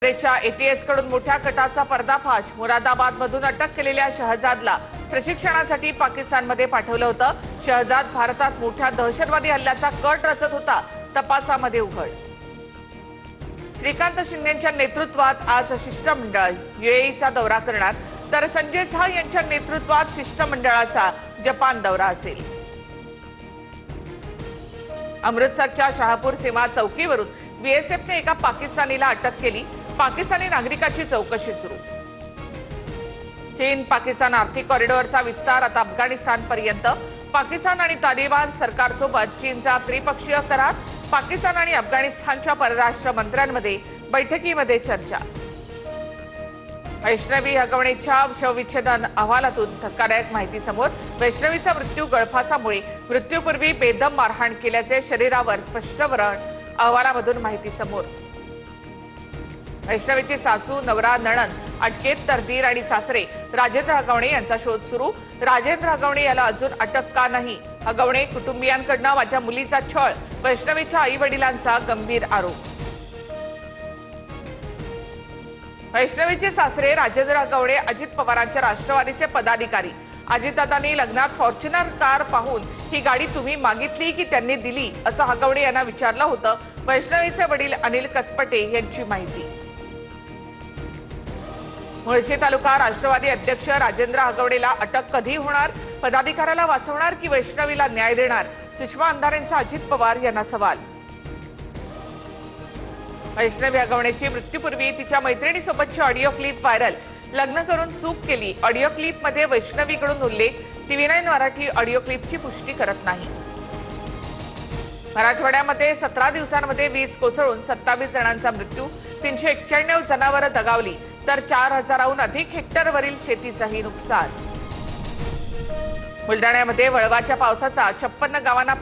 प्रदेशच्या एटीएस कडून मोठ्या कटाचा पर्दाफाश। मुरादाबादमधून अटक केलेल्या शहजादला प्रशिक्षणासाठी पाकिस्तानमध्ये पाठवलं होतं। शहजाद भारतात मोठ्या दहशतवादी हल्ल्याचा कट रचत होता, तपासामध्ये उघड। श्रीकांत शिंदेंच्या नेतृत्वात आज शिष्टमंडळ यूएईचा दौरा करणार, तर संजय झा यांच्या नेतृत्वात शिष्टमंडळाचा जपान दौरा असेल। अमृतसरच्या शाहपूर सीमा चौकीवरून बीएसएफने एका पाकिस्तानीला अटक केली। पाकिस्तानी नागरिकाची चौकशी सुरू। चीन पाकिस्तान आर्थिक कॉरिडॉरचा विस्तार आता अफगाणिस्तानपर्यंत। पाकिस्तान आणि तालिबान सरकारसोबत चीनचा त्रिपक्षीय करार। पाकिस्तान आणि अफगाणिस्तानच्या परराष्ट्र मंत्र्यांमध्ये बैठकीमध्ये चर्चा। वैष्णवी हगवणेच्या शवविच्छेदन अहवालातून धक्कादायक माहिती समोर। वैष्णवीचा मृत्यू गळफासामुळे, मृत्यूपूर्वी बेदम मारहाण केल्याचे शरीरावर स्पष्टीकरण अहवालामधून माहिती समोर। वैष्णवीची सासू, नवरा, नणंद अटकेत, तर दीर आणि सासरे राजेंद्र हगवणे यांचा शोध सुरू। राजेंद्र हगवणे याला अजून अटक का नाही? हगवणे कुटुंबियांकडून माझ्या मुलीचा छळ, वैष्णवीच्या आई वडिलांचा गंभीर आरोप। वैष्णवीचे सासरे राजेंद्र हगवणे अजित पवारांच्या राष्ट्रवादीचे पदाधिकारी। अजितदादांनी लग्नात फॉर्च्युनर कार पाहून ही गाडी तुम्ही मागितली की त्यांनी दिली, असं हगवणे यांना विचारलं होतं। वैष्णवीचे वडील अनिल कसपटे यांची माहिती। मुळशी तालुका राष्ट्रवादी अध्यक्ष राजेंद्र हगवणेला अटक कधी होणार? पदाधिकाऱ्याला वाचवणार की वैष्णवीला न्याय देणार? सुषमा अंधारेंचा अजित पवार यांना सवाल। वैष्णवी हगवणेची मृत्यूपूर्वी तिच्या मैत्रिणीसोबतची ऑडिओ क्लिप व्हायरल। लग्न करून चूक केली, ऑडिओ क्लिपमध्ये वैष्णवीकडून उल्लेख। TV9 मराठी ऑडिओ क्लिपची पुष्टी करत नाही। मराठवाड्यामध्ये 17 दिवसांमध्ये वीज कोसळून 27 जणांचा मृत्यू। 391 जनावरं दगावली, तर 4000हून अधिक हेक्टरवरील शेतीचंही नुकसान। बुलढाण्यामध्ये वळवाच्या पावसाचा 56 गावांना